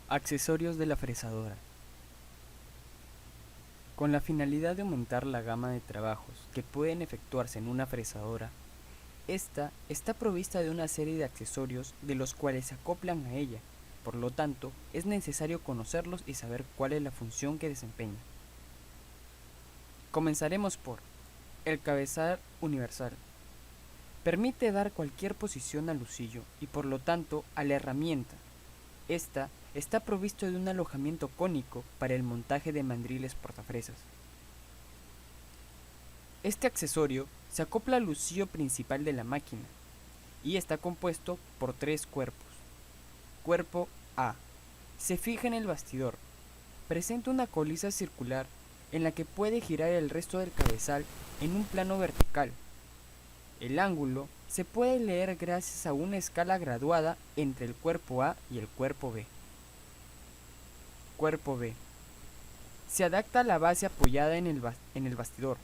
Accesorios de la fresadora. Con la finalidad de aumentar la gama de trabajos que pueden efectuarse en una fresadora, esta está provista de una serie de accesorios de los cuales se acoplan a ella, por lo tanto, es necesario conocerlos y saber cuál es la función que desempeña. Comenzaremos por el cabezal universal. Permite dar cualquier posición al lucillo y por lo tanto a la herramienta. Esta está provisto de un alojamiento cónico para el montaje de mandriles portafresas. Este accesorio se acopla al lucillo principal de la máquina y está compuesto por tres cuerpos. Cuerpo A. Se fija en el bastidor. Presenta una colisa circular en la que puede girar el resto del cabezal en un plano vertical. El ángulo se puede leer gracias a una escala graduada entre el cuerpo A y el cuerpo B. Cuerpo B. Se adapta a la base apoyada en el bastidor.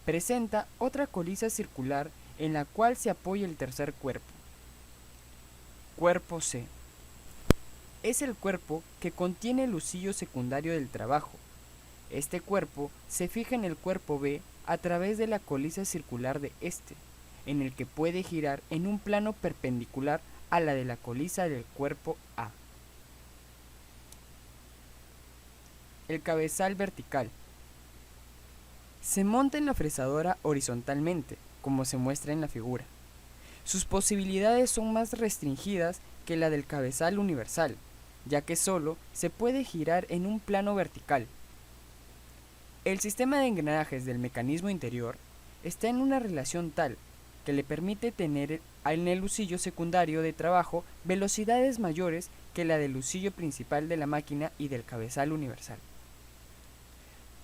Presenta otra colisa circular en la cual se apoya el tercer cuerpo. Cuerpo C. Es el cuerpo que contiene el lucillo secundario del trabajo. Este cuerpo se fija en el cuerpo B a través de la colisa circular de este, en el que puede girar en un plano perpendicular a la de la colisa del cuerpo A. El cabezal vertical. Se monta en la fresadora horizontalmente, como se muestra en la figura. Sus posibilidades son más restringidas que la del cabezal universal, ya que solo se puede girar en un plano vertical. El sistema de engranajes del mecanismo interior está en una relación tal que le permite tener en el lucillo secundario de trabajo velocidades mayores que la del lucillo principal de la máquina y del cabezal universal.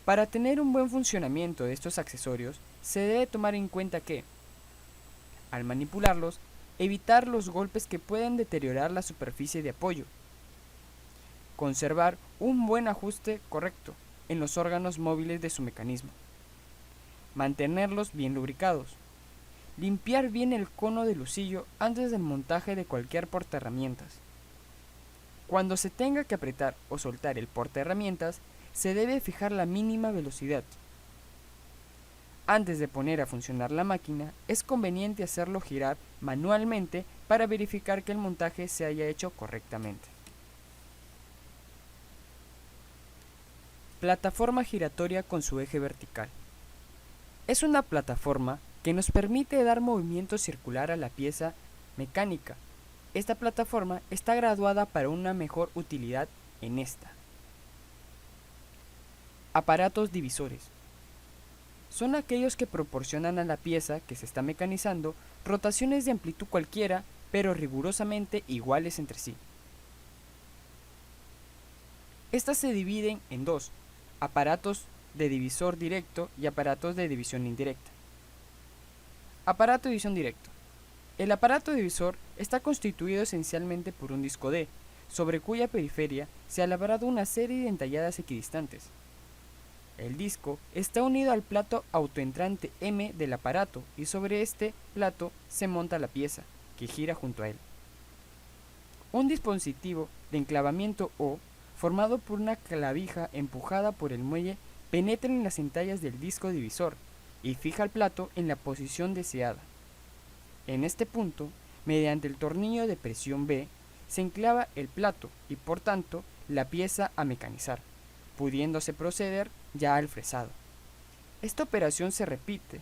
Para tener un buen funcionamiento de estos accesorios, se debe tomar en cuenta que, al manipularlos, evitar los golpes que pueden deteriorar la superficie de apoyo, conservar un buen ajuste correcto en los órganos móviles de su mecanismo, mantenerlos bien lubricados, limpiar bien el cono de lucillo antes del montaje de cualquier portaherramientas. Cuando se tenga que apretar o soltar el portaherramientas, se debe fijar la mínima velocidad. Antes de poner a funcionar la máquina, es conveniente hacerlo girar manualmente para verificar que el montaje se haya hecho correctamente. Plataforma giratoria con su eje vertical. Es una plataforma que nos permite dar movimiento circular a la pieza mecánica. Esta plataforma está graduada para una mejor utilidad en esta. Aparatos divisores. Son aquellos que proporcionan a la pieza que se está mecanizando rotaciones de amplitud cualquiera, pero rigurosamente iguales entre sí. Estas se dividen en dos: aparatos de divisor directo y aparatos de división indirecta. Aparato de división directo. El aparato divisor está constituido esencialmente por un disco D, sobre cuya periferia se ha labrado una serie de entalladas equidistantes. El disco está unido al plato autoentrante M del aparato y sobre este plato se monta la pieza, que gira junto a él. Un dispositivo de enclavamiento O, formado por una clavija empujada por el muelle, penetra en las entallas del disco divisor y fija el plato en la posición deseada. En este punto, mediante el tornillo de presión B, se enclava el plato y por tanto la pieza a mecanizar, pudiéndose proceder ya al fresado. Esta operación se repite,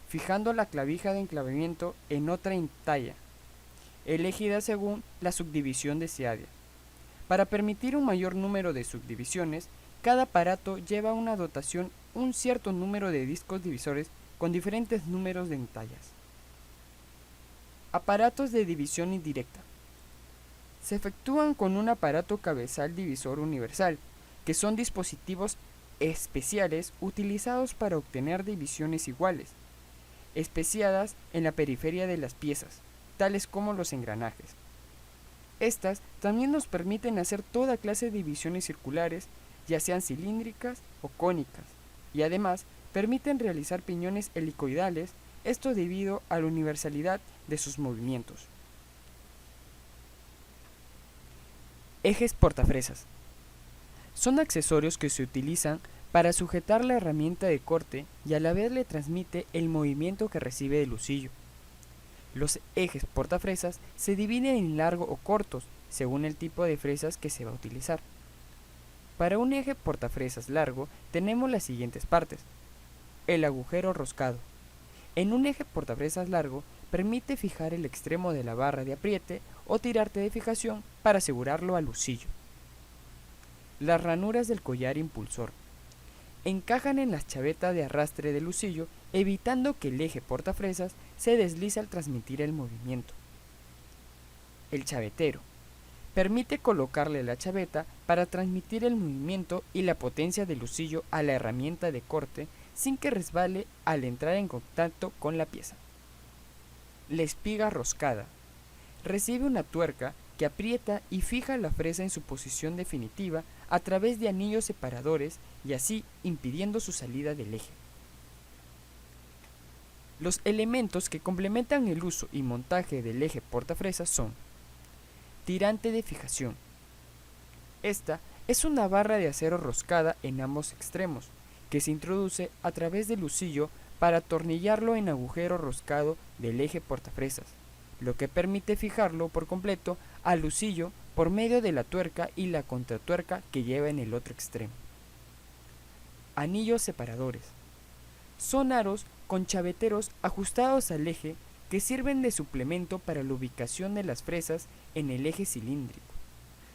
fijando la clavija de enclavamiento en otra entalla, elegida según la subdivisión deseada. Para permitir un mayor número de subdivisiones, cada aparato lleva una dotación un cierto número de discos divisores con diferentes números de entallas. Aparatos de división indirecta. Se efectúan con un aparato cabezal divisor universal, que son dispositivos especiales utilizados para obtener divisiones iguales, especiadas en la periferia de las piezas, tales como los engranajes. Estas también nos permiten hacer toda clase de divisiones circulares, ya sean cilíndricas o cónicas, y además permiten realizar piñones helicoidales, esto debido a la universalidad de sus movimientos. Ejes portafresas. Son accesorios que se utilizan para sujetar la herramienta de corte y a la vez le transmite el movimiento que recibe del husillo. Los ejes portafresas se dividen en largo o cortos, según el tipo de fresas que se va a utilizar. Para un eje portafresas largo tenemos las siguientes partes. El agujero roscado. En un eje portafresas largo permite fijar el extremo de la barra de apriete o tirarte de fijación para asegurarlo al husillo. Las ranuras del collar impulsor. Encajan en las chavetas de arrastre del husillo, evitando que el eje portafresas se deslice al transmitir el movimiento. El chavetero. Permite colocarle la chaveta para transmitir el movimiento y la potencia del husillo a la herramienta de corte sin que resbale al entrar en contacto con la pieza. La espiga roscada. Recibe una tuerca que aprieta y fija la fresa en su posición definitiva a través de anillos separadores y así impidiendo su salida del eje. Los elementos que complementan el uso y montaje del eje portafresas son: tirante de fijación. Esta es una barra de acero roscada en ambos extremos, que se introduce a través del husillo para atornillarlo en agujero roscado del eje portafresas, lo que permite fijarlo por completo al husillo por medio de la tuerca y la contratuerca que lleva en el otro extremo. Anillos separadores. Son aros con chaveteros ajustados al eje que sirven de suplemento para la ubicación de las fresas en el eje cilíndrico.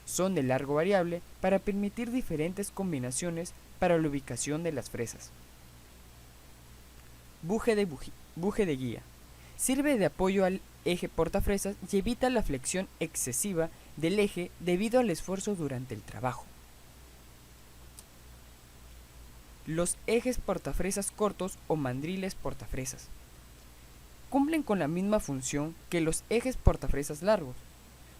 Son de largo variable para permitir diferentes combinaciones para la ubicación de las fresas. Buje de guía. Sirve de apoyo al eje portafresas y evita la flexión excesiva del eje debido al esfuerzo durante el trabajo. Los ejes portafresas cortos o mandriles portafresas. Cumplen con la misma función que los ejes portafresas largos.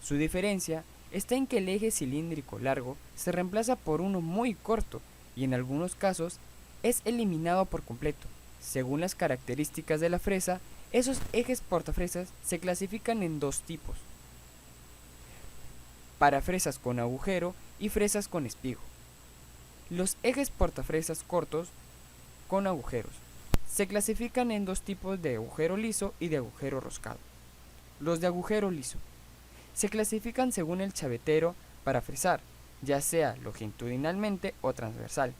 Su diferencia está en que el eje cilíndrico largo se reemplaza por uno muy corto y en algunos casos es eliminado por completo. Según las características de la fresa, esos ejes portafresas se clasifican en dos tipos: para fresas con agujero y fresas con espigo. Los ejes portafresas cortos con agujeros se clasifican en dos tipos de agujero liso y de agujero roscado. Los de agujero liso se clasifican según el chavetero para fresar, ya sea longitudinalmente o transversal.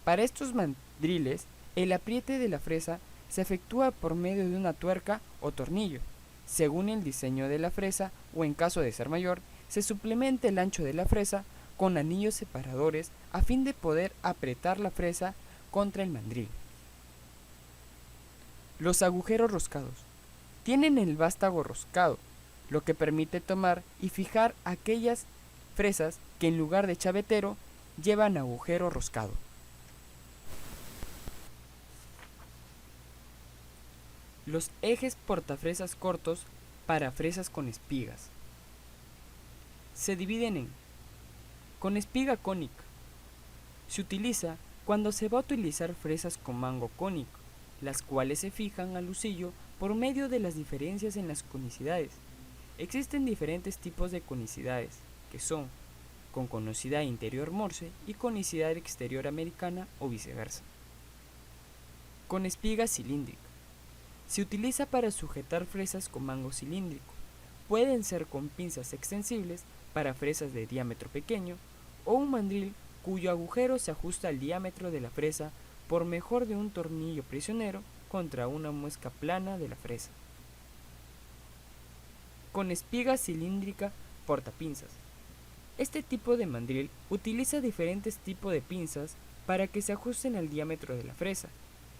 Para estos mandriles, el apriete de la fresa se efectúa por medio de una tuerca o tornillo. Según el diseño de la fresa, o en caso de ser mayor, se suplementa el ancho de la fresa con anillos separadores a fin de poder apretar la fresa contra el mandril. Los agujeros roscados tienen el vástago roscado, lo que permite tomar y fijar aquellas fresas que en lugar de chavetero llevan agujero roscado. Los ejes portafresas cortos para fresas con espigas. Se dividen en: con espiga cónica. Se utiliza cuando se va a utilizar fresas con mango cónico, las cuales se fijan al husillo por medio de las diferencias en las conicidades. Existen diferentes tipos de conicidades, que son con conicidad interior Morse y conicidad exterior americana o viceversa. Con espiga cilíndrica. Se utiliza para sujetar fresas con mango cilíndrico. Pueden ser con pinzas extensibles para fresas de diámetro pequeño o un mandril cuyo agujero se ajusta al diámetro de la fresa por mejor de un tornillo prisionero contra una muesca plana de la fresa. Con espiga cilíndrica portapinzas. Este tipo de mandril utiliza diferentes tipos de pinzas para que se ajusten al diámetro de la fresa,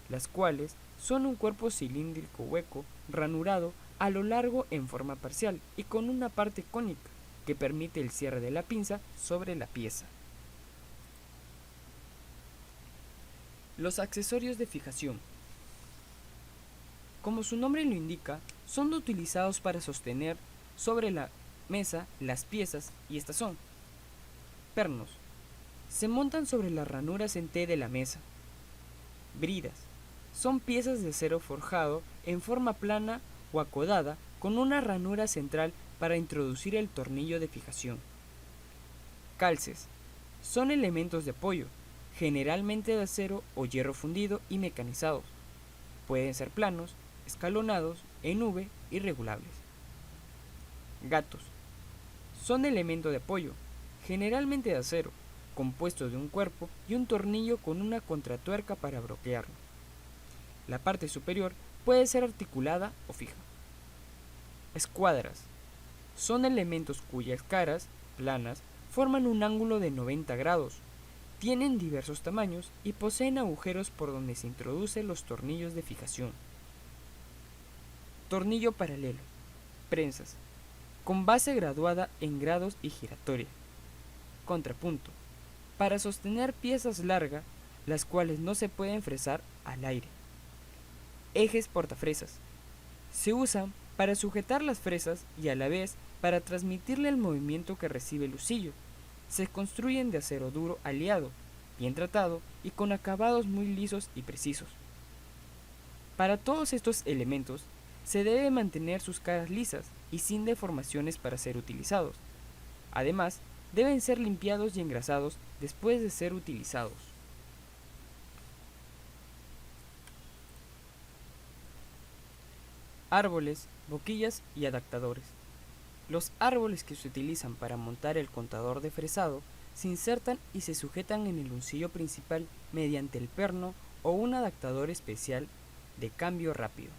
las cuales son un cuerpo cilíndrico hueco, ranurado a lo largo en forma parcial y con una parte cónica que permite el cierre de la pinza sobre la pieza. Los accesorios de fijación. Como su nombre lo indica, son utilizados para sostener sobre la mesa las piezas y estas son: pernos. Se montan sobre las ranuras en T de la mesa. Bridas. Son piezas de acero forjado en forma plana o acodada con una ranura central para introducir el tornillo de fijación. Calces. Son elementos de apoyo, generalmente de acero o hierro fundido y mecanizados. Pueden ser planos, escalonados, en V y regulables. Gatos. Son elementos de apoyo, generalmente de acero, compuestos de un cuerpo y un tornillo con una contratuerca para bloquearlo. La parte superior puede ser articulada o fija. Escuadras. Son elementos cuyas caras, planas, forman un ángulo de 90 grados. Tienen diversos tamaños y poseen agujeros por donde se introducen los tornillos de fijación. Tornillo paralelo. Prensas. Con base graduada en grados y giratoria. Contrapunto. Para sostener piezas largas, las cuales no se pueden fresar al aire. Ejes portafresas. Se usan para sujetar las fresas y a la vez para transmitirle el movimiento que recibe el husillo. Se construyen de acero duro aliado, bien tratado y con acabados muy lisos y precisos. Para todos estos elementos, se debe mantener sus caras lisas y sin deformaciones para ser utilizados. Además, deben ser limpiados y engrasados después de ser utilizados. Árboles, boquillas y adaptadores. Los árboles que se utilizan para montar el contador de fresado se insertan y se sujetan en el uncillo principal mediante el perno o un adaptador especial de cambio rápido.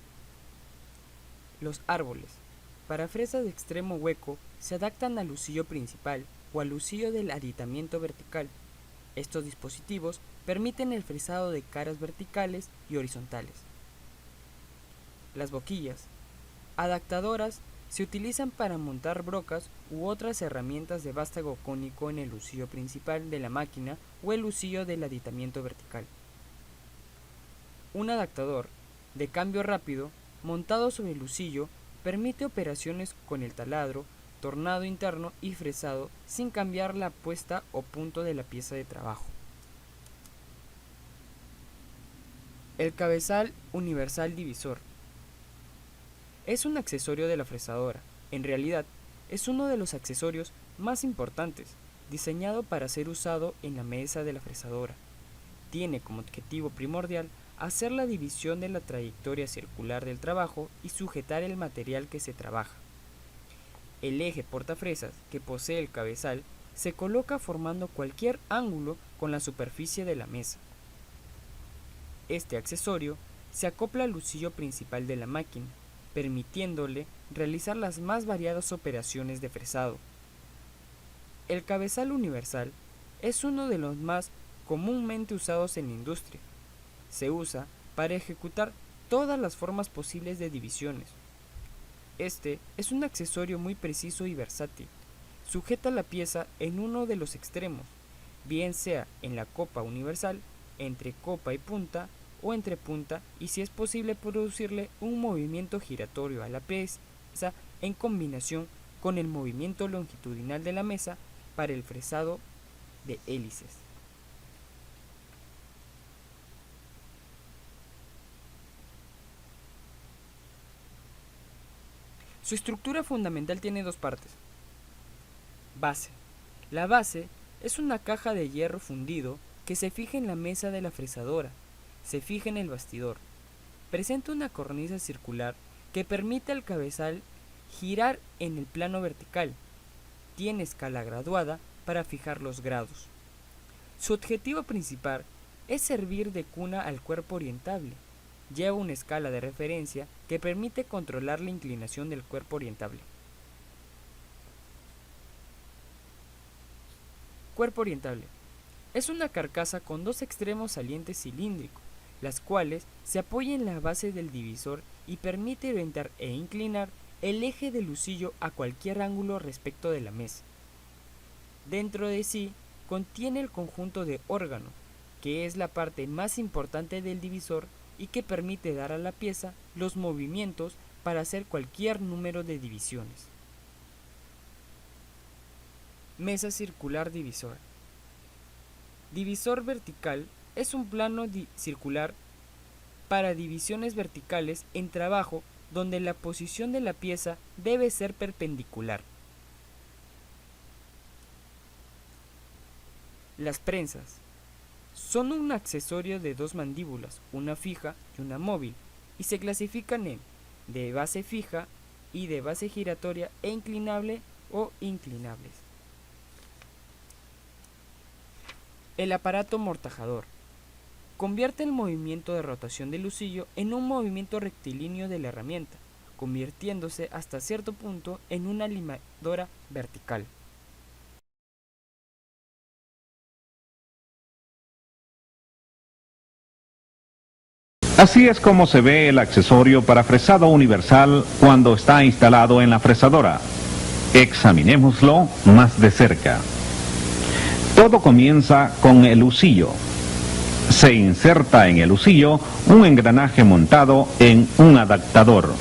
Los árboles, para fresas de extremo hueco, se adaptan al usillo principal o al usillo del aditamiento vertical. Estos dispositivos permiten el fresado de caras verticales y horizontales. Las boquillas, adaptadoras, se utilizan para montar brocas u otras herramientas de vástago cónico en el usillo principal de la máquina o el usillo del aditamiento vertical. Un adaptador de cambio rápido montado sobre el usillo permite operaciones con el taladro, tornado interno y fresado sin cambiar la puesta o punto de la pieza de trabajo. El cabezal universal divisor es un accesorio de la fresadora. En realidad, es uno de los accesorios más importantes, diseñado para ser usado en la mesa de la fresadora. Tiene como objetivo primordial hacer la división de la trayectoria circular del trabajo y sujetar el material que se trabaja. El eje portafresas que posee el cabezal se coloca formando cualquier ángulo con la superficie de la mesa. Este accesorio se acopla al usillo principal de la máquina, permitiéndole realizar las más variadas operaciones de fresado. El cabezal universal es uno de los más comúnmente usados en la industria. Se usa para ejecutar todas las formas posibles de divisiones. Este es un accesorio muy preciso y versátil. Sujeta la pieza en uno de los extremos, bien sea en la copa universal, entre copa y punta, o entre punta, y si es posible producirle un movimiento giratorio a la pieza en combinación con el movimiento longitudinal de la mesa para el fresado de hélices. Su estructura fundamental tiene dos partes. Base. La base es una caja de hierro fundido que se fija en la mesa de la fresadora. Se fija en el bastidor. Presenta una cornisa circular que permite al cabezal girar en el plano vertical. Tiene escala graduada para fijar los grados. Su objetivo principal es servir de cuna al cuerpo orientable. Lleva una escala de referencia que permite controlar la inclinación del cuerpo orientable. Cuerpo orientable. Es una carcasa con dos extremos salientes cilíndricos, las cuales se apoyan en la base del divisor y permite orientar e inclinar el eje del husillo a cualquier ángulo respecto de la mesa. Dentro de sí contiene el conjunto de órgano, que es la parte más importante del divisor y que permite dar a la pieza los movimientos para hacer cualquier número de divisiones. Mesa circular divisor. Divisor vertical es un plano circular para divisiones verticales en trabajo donde la posición de la pieza debe ser perpendicular. Las prensas son un accesorio de dos mandíbulas, una fija y una móvil, y se clasifican en de base fija y de base giratoria e inclinable o inclinables. El aparato amortajador convierte el movimiento de rotación del husillo en un movimiento rectilíneo de la herramienta, convirtiéndose hasta cierto punto en una limadora vertical. Así es como se ve el accesorio para fresado universal cuando está instalado en la fresadora. Examinémoslo más de cerca. Todo comienza con el husillo. Se inserta en el husillo un engranaje montado en un adaptador.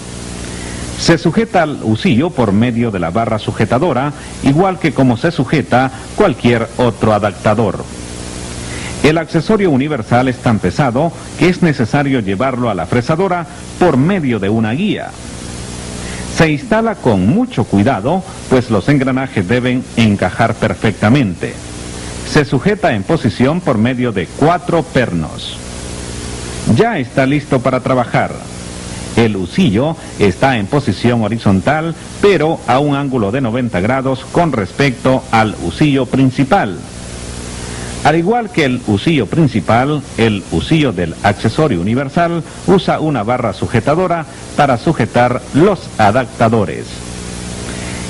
Se sujeta al husillo por medio de la barra sujetadora, igual que como se sujeta cualquier otro adaptador. El accesorio universal es tan pesado que es necesario llevarlo a la fresadora por medio de una guía. Se instala con mucho cuidado, pues los engranajes deben encajar perfectamente. Se sujeta en posición por medio de 4 pernos. Ya está listo para trabajar. El husillo está en posición horizontal, pero a un ángulo de 90 grados con respecto al husillo principal. Al igual que el husillo principal, el husillo del accesorio universal usa una barra sujetadora para sujetar los adaptadores.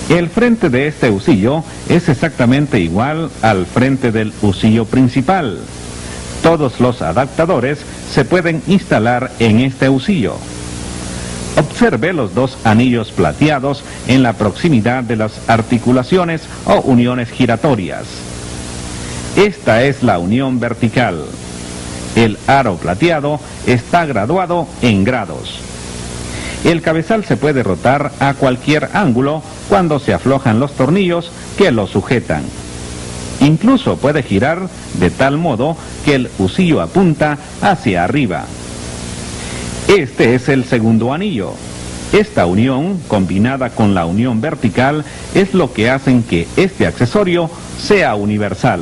El frente de este husillo es exactamente igual al frente del husillo principal. Todos los adaptadores se pueden instalar en este husillo. Observe los dos anillos plateados en la proximidad de las articulaciones o uniones giratorias. Esta es la unión vertical. El aro plateado está graduado en grados. El cabezal se puede rotar a cualquier ángulo cuando se aflojan los tornillos que lo sujetan. Incluso puede girar de tal modo que el husillo apunta hacia arriba. Este es el segundo anillo. Esta unión, combinada con la unión vertical, es lo que hacen que este accesorio sea universal.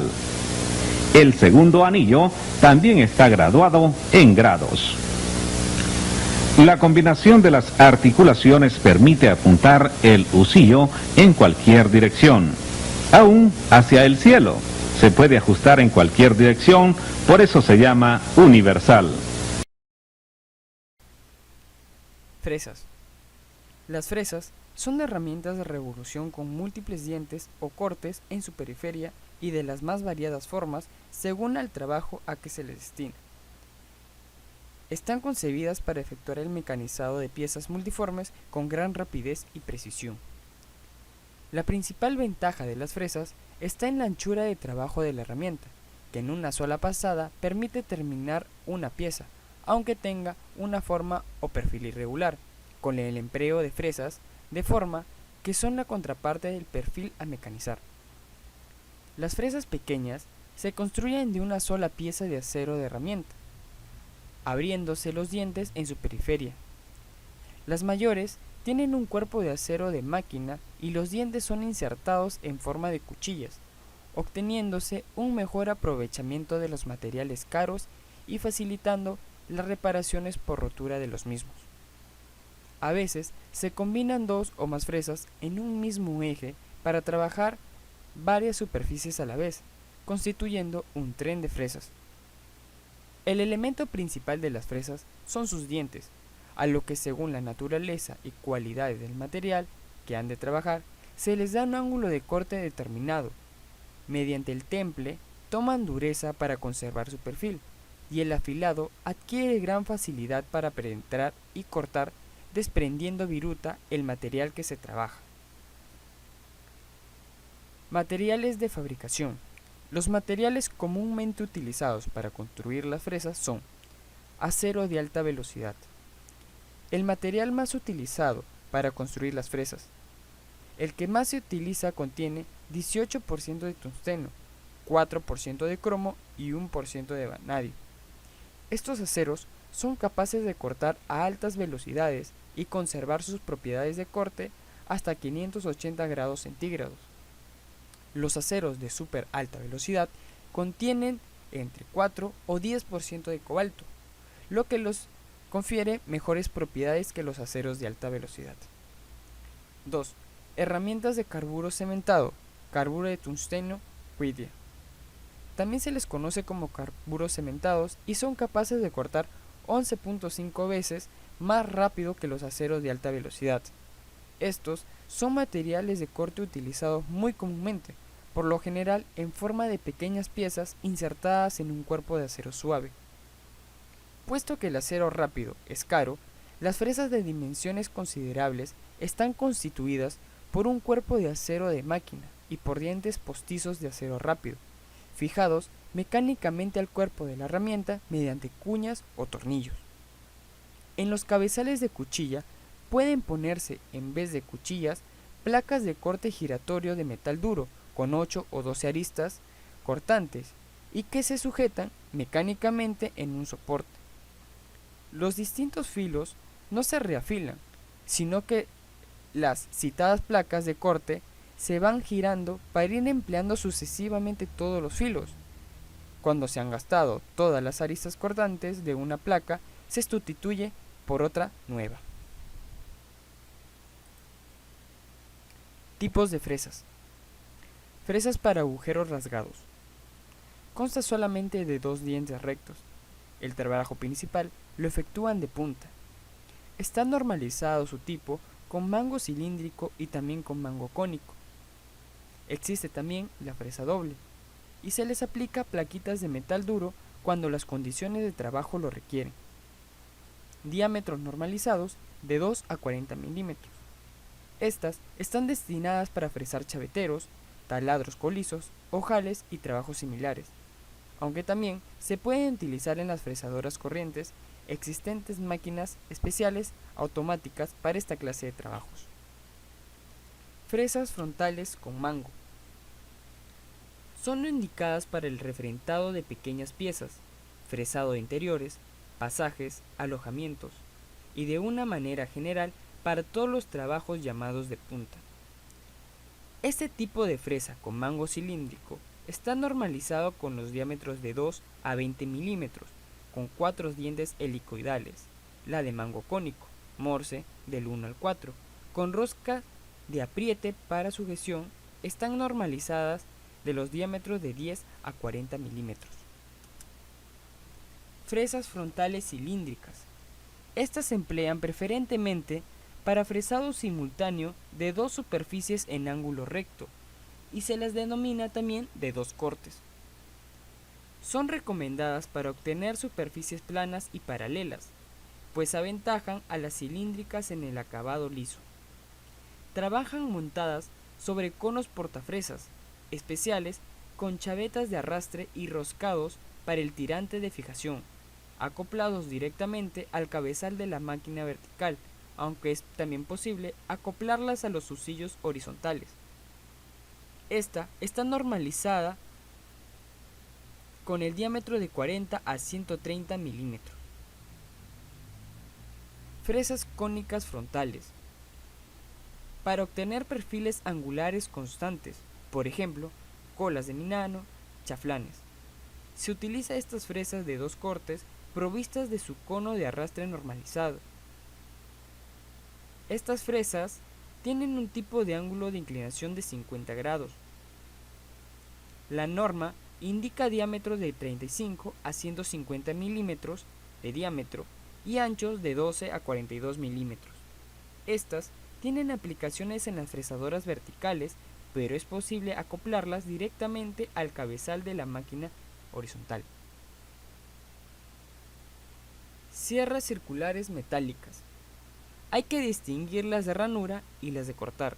El segundo anillo también está graduado en grados. La combinación de las articulaciones permite apuntar el husillo en cualquier dirección, aún hacia el cielo. Se puede ajustar en cualquier dirección, por eso se llama universal. Fresas. Las fresas son herramientas de revolución con múltiples dientes o cortes en su periferia y de las más variadas formas según el trabajo a que se les destina. Están concebidas para efectuar el mecanizado de piezas multiformes con gran rapidez y precisión. La principal ventaja de las fresas está en la anchura de trabajo de la herramienta, que en una sola pasada permite terminar una pieza, aunque tenga una forma o perfil irregular, con el empleo de fresas de forma que son la contraparte del perfil a mecanizar. Las fresas pequeñas se construyen de una sola pieza de acero de herramienta, abriéndose los dientes en su periferia. Las mayores tienen un cuerpo de acero de máquina y los dientes son insertados en forma de cuchillas, obteniéndose un mejor aprovechamiento de los materiales caros y facilitando las reparaciones por rotura de los mismos. A veces se combinan 2 o más fresas en un mismo eje para trabajar varias superficies a la vez, constituyendo un tren de fresas. El elemento principal de las fresas son sus dientes, a lo que según la naturaleza y cualidades del material que han de trabajar, se les da un ángulo de corte determinado. Mediante el temple, toman dureza para conservar su perfil, y el afilado adquiere gran facilidad para penetrar y cortar, desprendiendo viruta el material que se trabaja. Materiales de fabricación. Los materiales comúnmente utilizados para construir las fresas son acero de alta velocidad. El material más utilizado para construir las fresas. El que más se utiliza contiene 18% de tungsteno, 4% de cromo y 1% de vanadio. Estos aceros son capaces de cortar a altas velocidades y conservar sus propiedades de corte hasta 580 grados centígrados. Los aceros de súper alta velocidad contienen entre 4 o 10% de cobalto, lo que los confiere mejores propiedades que los aceros de alta velocidad. 2. Herramientas de carburo cementado, carburo de tungsteno, Whittier. También se les conoce como carburos cementados y son capaces de cortar 11.5 veces más rápido que los aceros de alta velocidad. Estos son materiales de corte utilizados muy comúnmente, por lo general en forma de pequeñas piezas insertadas en un cuerpo de acero suave. Puesto que el acero rápido es caro, las fresas de dimensiones considerables están constituidas por un cuerpo de acero de máquina y por dientes postizos de acero rápido, fijados mecánicamente al cuerpo de la herramienta mediante cuñas o tornillos. En los cabezales de cuchilla pueden ponerse, en vez de cuchillas, placas de corte giratorio de metal duro con 8 o 12 aristas cortantes y que se sujetan mecánicamente en un soporte. Los distintos filos no se reafilan, sino que las citadas placas de corte se van girando para ir empleando sucesivamente todos los filos. Cuando se han gastado todas las aristas cortantes de una placa, se sustituye por otra nueva. Tipos de fresas. Fresas para agujeros rasgados. Consta solamente de 2 dientes rectos. El trabajo principal lo efectúan de punta. Está normalizado su tipo con mango cilíndrico y también con mango cónico. Existe también la fresa doble, y se les aplica plaquitas de metal duro cuando las condiciones de trabajo lo requieren. Diámetros normalizados de 2 a 40 milímetros. Estas están destinadas para fresar chaveteros, taladros colizos, ojales y trabajos similares, aunque también se pueden utilizar en las fresadoras corrientes existentes máquinas especiales automáticas para esta clase de trabajos. Fresas frontales con mango. Son indicadas para el refrentado de pequeñas piezas, fresado de interiores, pasajes, alojamientos y de una manera general para todos los trabajos llamados de punta. Este tipo de fresa con mango cilíndrico está normalizado con los diámetros de 2 a 20 milímetros, con 4 dientes helicoidales, la de mango cónico, Morse del 1 al 4, con rosca de apriete para sujeción, están normalizadas de los diámetros de 10 a 40 milímetros. Fresas frontales cilíndricas. Estas se emplean preferentemente para fresado simultáneo de 2 superficies en ángulo recto y se las denomina también de 2 cortes. Son recomendadas para obtener superficies planas y paralelas, pues aventajan a las cilíndricas en el acabado liso. Trabajan montadas sobre conos portafresas especiales con chavetas de arrastre y roscados para el tirante de fijación, acoplados directamente al cabezal de la máquina vertical, aunque es también posible acoplarlas a los husillos horizontales. Esta está normalizada con el diámetro de 40 a 130 milímetros. Fresas cónicas frontales. Para obtener perfiles angulares constantes, por ejemplo, colas de minano, chaflanes. Se utiliza estas fresas de 2 cortes provistas de su cono de arrastre normalizado. Estas fresas tienen un tipo de ángulo de inclinación de 50 grados. La norma indica diámetros de 35 a 150 milímetros de diámetro y anchos de 12 a 42 milímetros. Estas tienen aplicaciones en las fresadoras verticales, pero es posible acoplarlas directamente al cabezal de la máquina horizontal. Sierras circulares metálicas. Hay que distinguir las de ranura y las de cortar.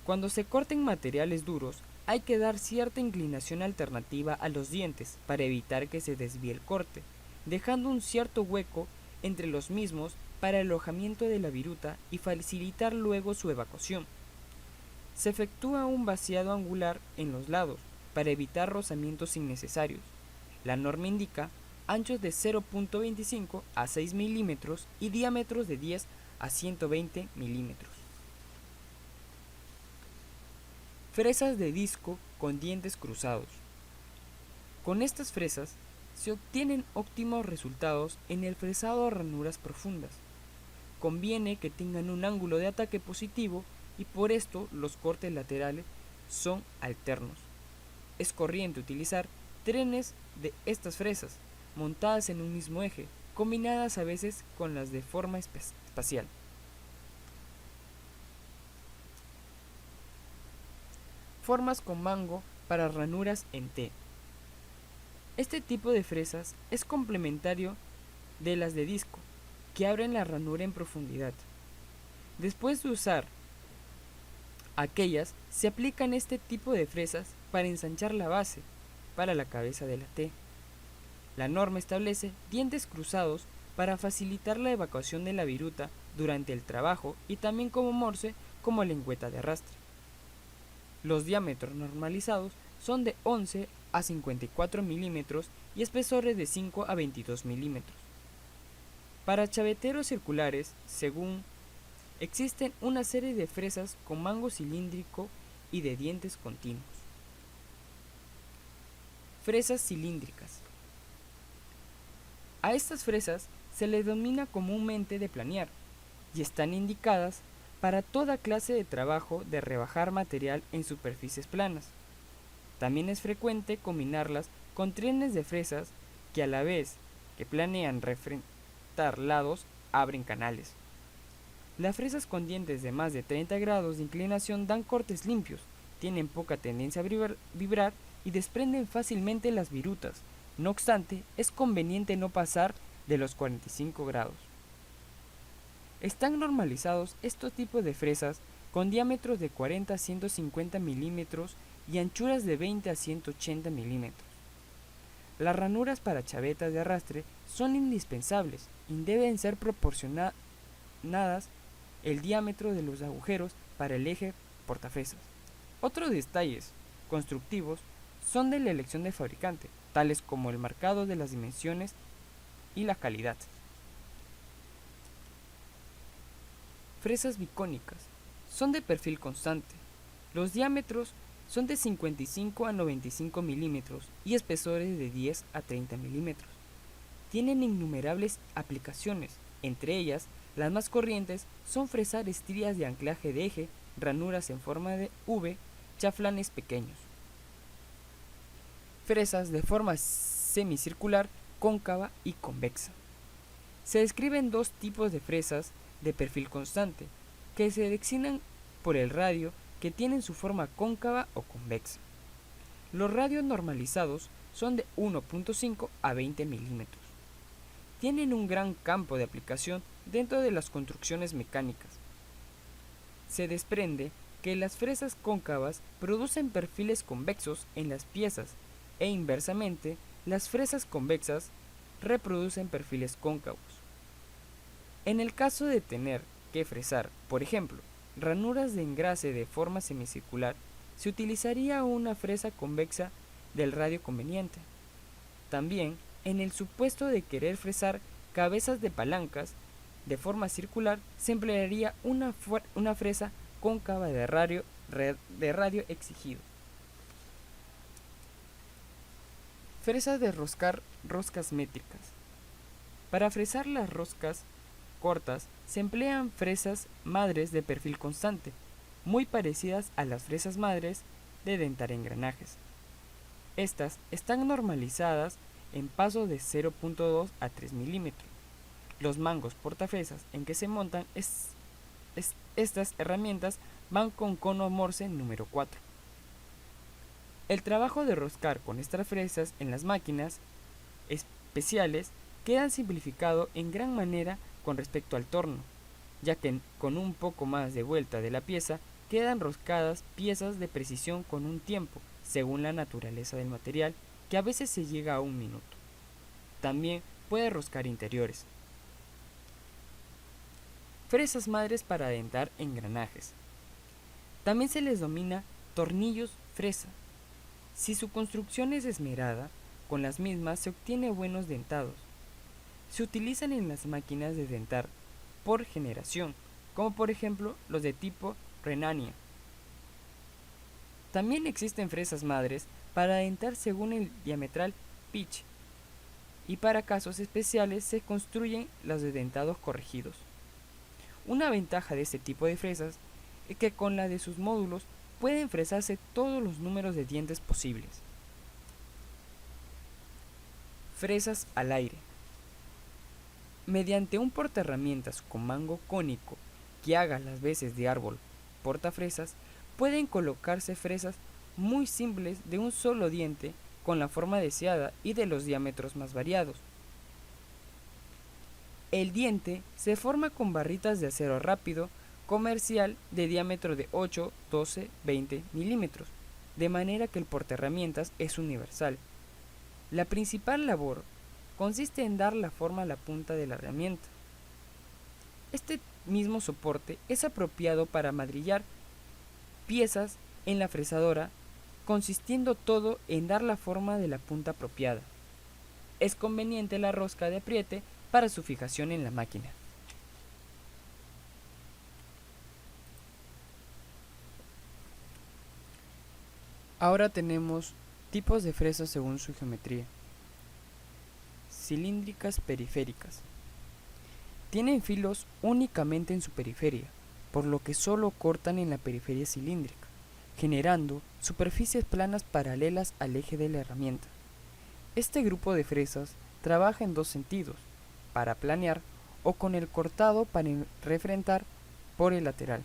Cuando se corten materiales duros, hay que dar cierta inclinación alternativa a los dientes para evitar que se desvíe el corte, dejando un cierto hueco entre los mismos para el alojamiento de la viruta y facilitar luego su evacuación. Se efectúa un vaciado angular en los lados para evitar rozamientos innecesarios. La norma indica anchos de 0.25 a 6 milímetros y diámetros de 10 a 120 milímetros. Fresas de disco con dientes cruzados. Con estas fresas se obtienen óptimos resultados en el fresado a ranuras profundas. Conviene que tengan un ángulo de ataque positivo y por esto los cortes laterales son alternos. Es corriente utilizar trenes de estas fresas, montadas en un mismo eje, combinadas a veces con las de forma espacial. Formas con mango para ranuras en T. Este tipo de fresas es complementario de las de disco, que abren la ranura en profundidad. Después de usar aquellas, se aplican este tipo de fresas para ensanchar la base para la cabeza de la T. La norma establece dientes cruzados para facilitar la evacuación de la viruta durante el trabajo y también como morse como lengüeta de arrastre. Los diámetros normalizados son de 11 a 54 milímetros y espesores de 5 a 22 milímetros. Para chaveteros circulares, según existen una serie de fresas con mango cilíndrico y de dientes continuos. Fresas cilíndricas. A estas fresas se les denomina comúnmente de planear y están indicadas para toda clase de trabajo de rebajar material en superficies planas. También es frecuente combinarlas con trenes de fresas que a la vez que planean refrentar lados, abren canales. Las fresas con dientes de más de 30 grados de inclinación dan cortes limpios, tienen poca tendencia a vibrar y desprenden fácilmente las virutas. No obstante, es conveniente no pasar de los 45 grados. Están normalizados estos tipos de fresas con diámetros de 40 a 150 milímetros y anchuras de 20 a 180 milímetros. Las ranuras para chavetas de arrastre son indispensables y deben ser proporcionadas el diámetro de los agujeros para el eje portafresas. Otros detalles constructivos son de la elección del fabricante, tales como el marcado de las dimensiones y la calidad. Fresas bicónicas son de perfil constante. Los diámetros son de 55 a 95 milímetros y espesores de 10 a 30 milímetros. Tienen innumerables aplicaciones, entre ellas las más corrientes son fresar estrías de anclaje de eje, ranuras en forma de V, chaflanes pequeños. Fresas de forma semicircular, cóncava y convexa. Se describen dos tipos de fresas de perfil constante, que se designan por el radio que tienen su forma cóncava o convexa. Los radios normalizados son de 1.5 a 20 milímetros. Tienen un gran campo de aplicación dentro de las construcciones mecánicas. Se desprende que las fresas cóncavas producen perfiles convexos en las piezas e inversamente las fresas convexas reproducen perfiles cóncavos. En el caso de tener que fresar, por ejemplo, ranuras de engrase de forma semicircular, se utilizaría una fresa convexa del radio conveniente. También, en el supuesto de querer fresar cabezas de palancas de forma circular, se emplearía una fresa cóncava de radio exigido. Fresas de roscar roscas métricas. Para fresar las roscas cortas se emplean fresas madres de perfil constante, muy parecidas a las fresas madres de dentar engranajes. Estas están normalizadas en pasos de 0.2 a 3 milímetros. Los mangos portafresas en que se montan estas herramientas van con cono morse número 4. El trabajo de roscar con estas fresas en las máquinas especiales queda simplificado en gran manera con respecto al torno, ya que con un poco más de vuelta de la pieza quedan roscadas piezas de precisión con un tiempo, según la naturaleza del material, que a veces se llega a 1 minuto. También puede roscar interiores. Fresas madres para adentar engranajes. También se les denomina tornillos fresa. Si su construcción es esmerada, con las mismas se obtiene buenos dentados. Se utilizan en las máquinas de dentar por generación, como por ejemplo los de tipo Renania. También existen fresas madres para adentar según el diametral pitch, y para casos especiales se construyen los dentados corregidos. Una ventaja de este tipo de fresas es que con la de sus módulos pueden fresarse todos los números de dientes posibles. Fresas al aire. Mediante un portaherramientas con mango cónico que haga las veces de árbol portafresas, pueden colocarse fresas muy simples de un solo diente con la forma deseada y de los diámetros más variados. El diente se forma con barritas de acero rápido comercial de diámetro de 8, 12, 20 milímetros, de manera que el portaherramientas es universal. La principal labor consiste en dar la forma a la punta de la herramienta. Este mismo soporte es apropiado para madrillar piezas en la fresadora, consistiendo todo en dar la forma de la punta apropiada. Es conveniente la rosca de apriete para su fijación en la máquina. Ahora tenemos tipos de fresas según su geometría. Cilíndricas periféricas. Tienen filos únicamente en su periferia, por lo que solo cortan en la periferia cilíndrica, generando superficies planas paralelas al eje de la herramienta. Este grupo de fresas trabaja en dos sentidos, para planear o con el cortado para refrentar por el lateral.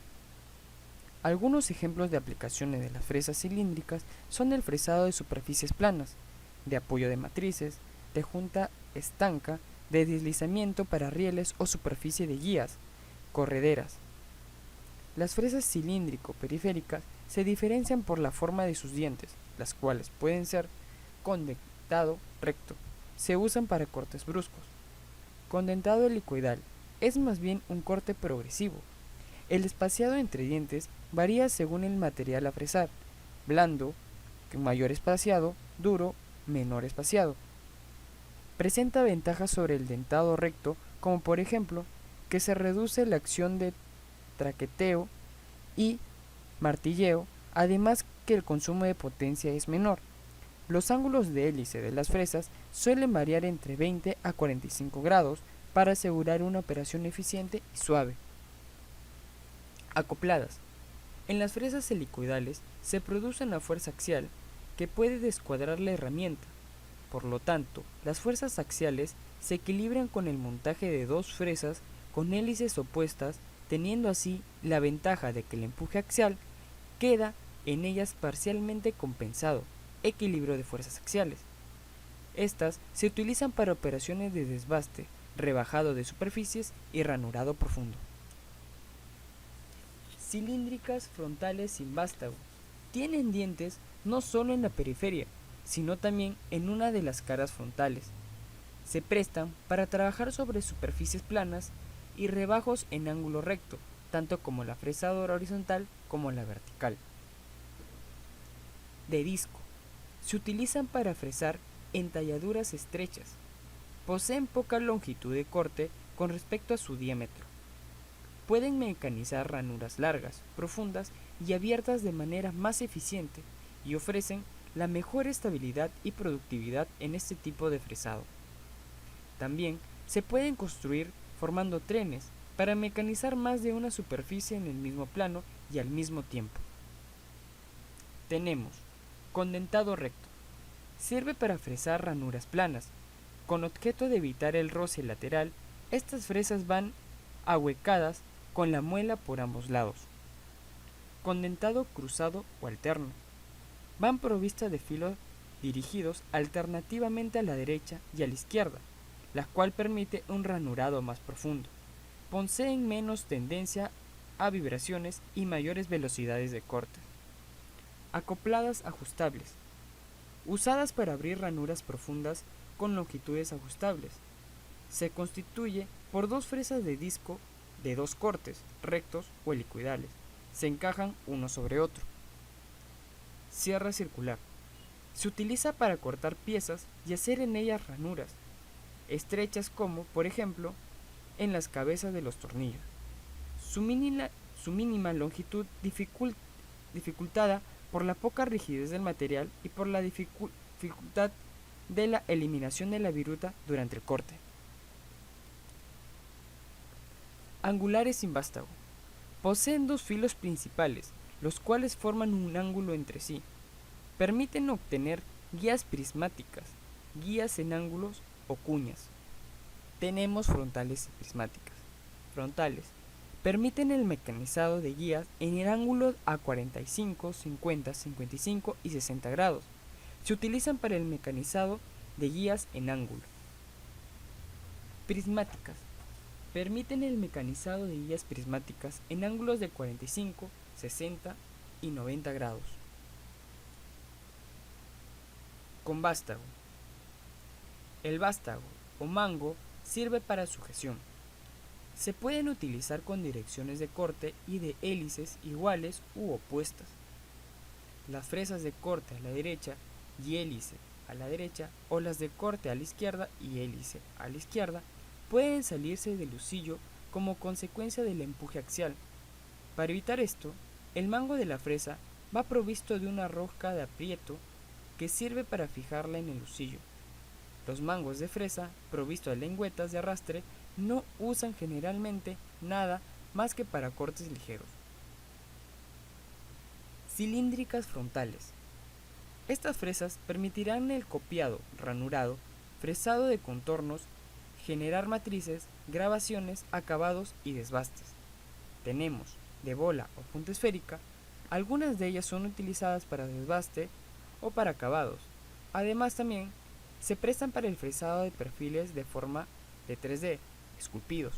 Algunos ejemplos de aplicaciones de las fresas cilíndricas son el fresado de superficies planas, de apoyo de matrices, de junta estanca, de deslizamiento para rieles o superficie de guías, correderas. Las fresas cilíndrico-periféricas se diferencian por la forma de sus dientes, las cuales pueden ser con dentado recto. Se usan para cortes bruscos. Con dentado helicoidal es más bien un corte progresivo. El espaciado entre dientes varía según el material a fresar, blando, mayor espaciado, duro, menor espaciado. Presenta ventajas sobre el dentado recto, como por ejemplo, que se reduce la acción de traqueteo y martilleo, además que el consumo de potencia es menor. Los ángulos de hélice de las fresas suelen variar entre 20 a 45 grados para asegurar una operación eficiente y suave. Acopladas. En las fresas helicoidales se produce una fuerza axial que puede descuadrar la herramienta. Por lo tanto, las fuerzas axiales se equilibran con el montaje de dos fresas con hélices opuestas, teniendo así la ventaja de que el empuje axial queda en ellas parcialmente compensado, equilibrio de fuerzas axiales. Estas se utilizan para operaciones de desbaste, rebajado de superficies y ranurado profundo. Cilíndricas frontales sin vástago. Tienen dientes no solo en la periferia, sino también en una de las caras frontales. Se prestan para trabajar sobre superficies planas y rebajos en ángulo recto, tanto como la fresadora horizontal como la vertical. De disco. Se utilizan para fresar entalladuras estrechas. Poseen poca longitud de corte con respecto a su diámetro. Pueden mecanizar ranuras largas, profundas y abiertas de manera más eficiente y ofrecen la mejor estabilidad y productividad en este tipo de fresado. También se pueden construir formando trenes para mecanizar más de una superficie en el mismo plano y al mismo tiempo. Tenemos condentado recto. Sirve para fresar ranuras planas. Con objeto de evitar el roce lateral, estas fresas van ahuecadas con la muela por ambos lados. Condentado cruzado o alterno. Van provistas de filos dirigidos alternativamente a la derecha y a la izquierda, la cual permite un ranurado más profundo. Poseen menos tendencia a vibraciones y mayores velocidades de corte. Acopladas ajustables. Usadas para abrir ranuras profundas con longitudes ajustables. Se constituye por dos fresas de disco de dos cortes, rectos o helicoidales. Se encajan uno sobre otro. Sierra circular. Se utiliza para cortar piezas y hacer en ellas ranuras, estrechas como, por ejemplo, en las cabezas de los tornillos. Su mínima longitud dificultada por la poca rigidez del material y por la dificultad de la eliminación de la viruta durante el corte. Angulares sin vástago. Poseen dos filos principales, los cuales forman un ángulo entre sí. Permiten obtener guías prismáticas, guías en ángulos o cuñas. Tenemos frontales y prismáticas. Frontales permiten el mecanizado de guías en el ángulo a 45, 50, 55 y 60 grados. Se utilizan para el mecanizado de guías en ángulo. Prismáticas permiten el mecanizado de guías prismáticas en ángulos de 45, 60 y 90 grados. Con vástago. El vástago o mango sirve para sujeción. Se pueden utilizar con direcciones de corte y de hélices iguales u opuestas. Las fresas de corte a la derecha y hélice a la derecha, o las de corte a la izquierda y hélice a la izquierda, pueden salirse del husillo como consecuencia del empuje axial. Para evitar esto, el mango de la fresa va provisto de una rosca de aprieto que sirve para fijarla en el husillo. Los mangos de fresa, provistos de lengüetas de arrastre, no usan generalmente nada más que para cortes ligeros. Cilíndricas frontales. Estas fresas permitirán el copiado, ranurado, fresado de contornos, generar matrices, grabaciones, acabados y desbastes. Tenemos de bola o punta esférica, algunas de ellas son utilizadas para desbaste o para acabados. Además también se prestan para el fresado de perfiles de forma de 3D, esculpidos,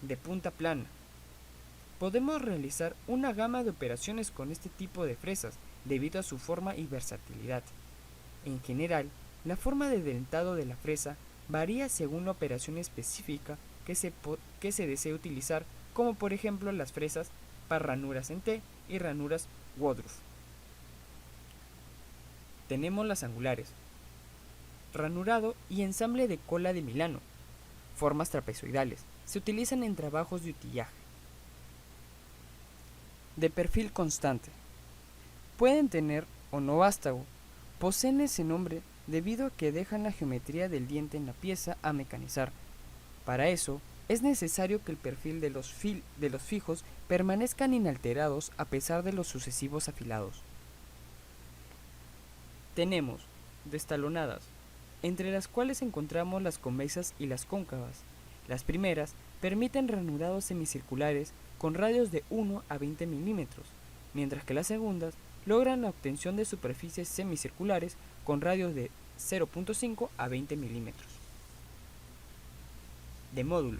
de punta plana. Podemos realizar una gama de operaciones con este tipo de fresas debido a su forma y versatilidad. En general, la forma de dentado de la fresa varía según la operación específica que se desee utilizar, como por ejemplo las fresas para ranuras en T y ranuras Woodruff. Tenemos las angulares, ranurado y ensamble de cola de Milano, formas trapezoidales, se utilizan en trabajos de utillaje. De perfil constante. Pueden tener o no vástago, poseen ese nombre debido a que dejan la geometría del diente en la pieza a mecanizar. Para eso, es necesario que el perfil de los fijos permanezcan inalterados a pesar de los sucesivos afilados. Tenemos destalonadas, entre las cuales encontramos las convexas y las cóncavas. Las primeras permiten ranurados semicirculares con radios de 1 a 20 milímetros, mientras que las segundas logran la obtención de superficies semicirculares con radios de 0.5 a 20 milímetros. De módulo.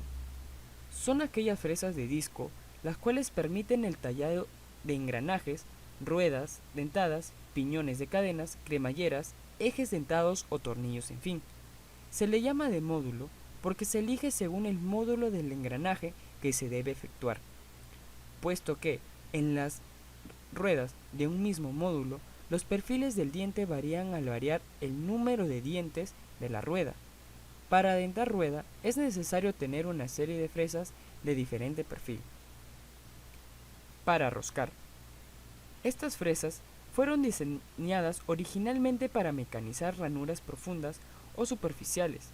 Son aquellas fresas de disco las cuales permiten el tallado de engranajes, ruedas dentadas, piñones de cadenas, cremalleras, ejes dentados o tornillos, en fin. Se le llama de módulo porque se elige según el módulo del engranaje que se debe efectuar, puesto que en las ruedas de un mismo módulo los perfiles del diente varían al variar el número de dientes de la rueda. Para dentar rueda es necesario tener una serie de fresas de diferente perfil. Para roscar. Estas fresas fueron diseñadas originalmente para mecanizar ranuras profundas o superficiales.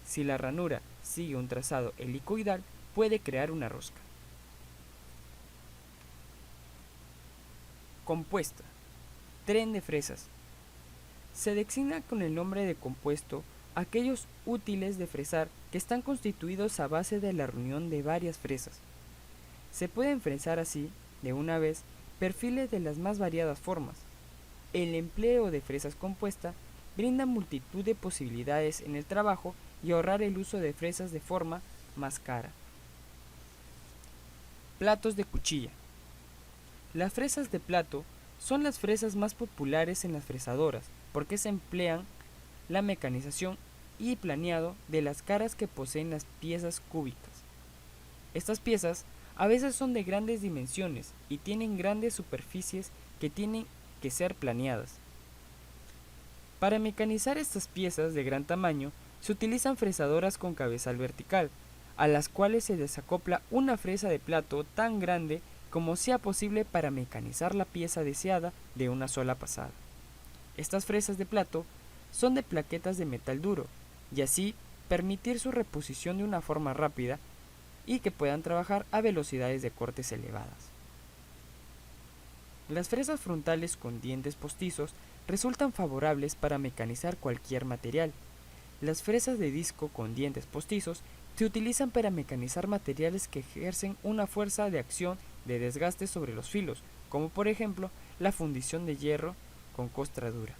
Si la ranura sigue un trazado helicoidal, puede crear una rosca. Compuesta. Tren de fresas. Se designa con el nombre de compuesto aquellos útiles de fresar que están constituidos a base de la reunión de varias fresas. Se pueden fresar así, de una vez, perfiles de las más variadas formas. El empleo de fresas compuesta brinda multitud de posibilidades en el trabajo y ahorrar el uso de fresas de forma más cara. Platos de cuchilla. Las fresas de plato son las fresas más populares en las fresadoras porque se emplean la mecanización y planeado de las caras que poseen las piezas cúbicas. Estas piezas a veces son de grandes dimensiones y tienen grandes superficies que tienen que ser planeadas. Para mecanizar estas piezas de gran tamaño se utilizan fresadoras con cabezal vertical, a las cuales se desacopla una fresa de plato tan grande como sea posible para mecanizar la pieza deseada de una sola pasada. Estas fresas de plato son de plaquetas de metal duro, y así permitir su reposición de una forma rápida y que puedan trabajar a velocidades de cortes elevadas. Las fresas frontales con dientes postizos resultan favorables para mecanizar cualquier material. Las fresas de disco con dientes postizos se utilizan para mecanizar materiales que ejercen una fuerza de acción de desgaste sobre los filos, como por ejemplo la fundición de hierro con costra dura.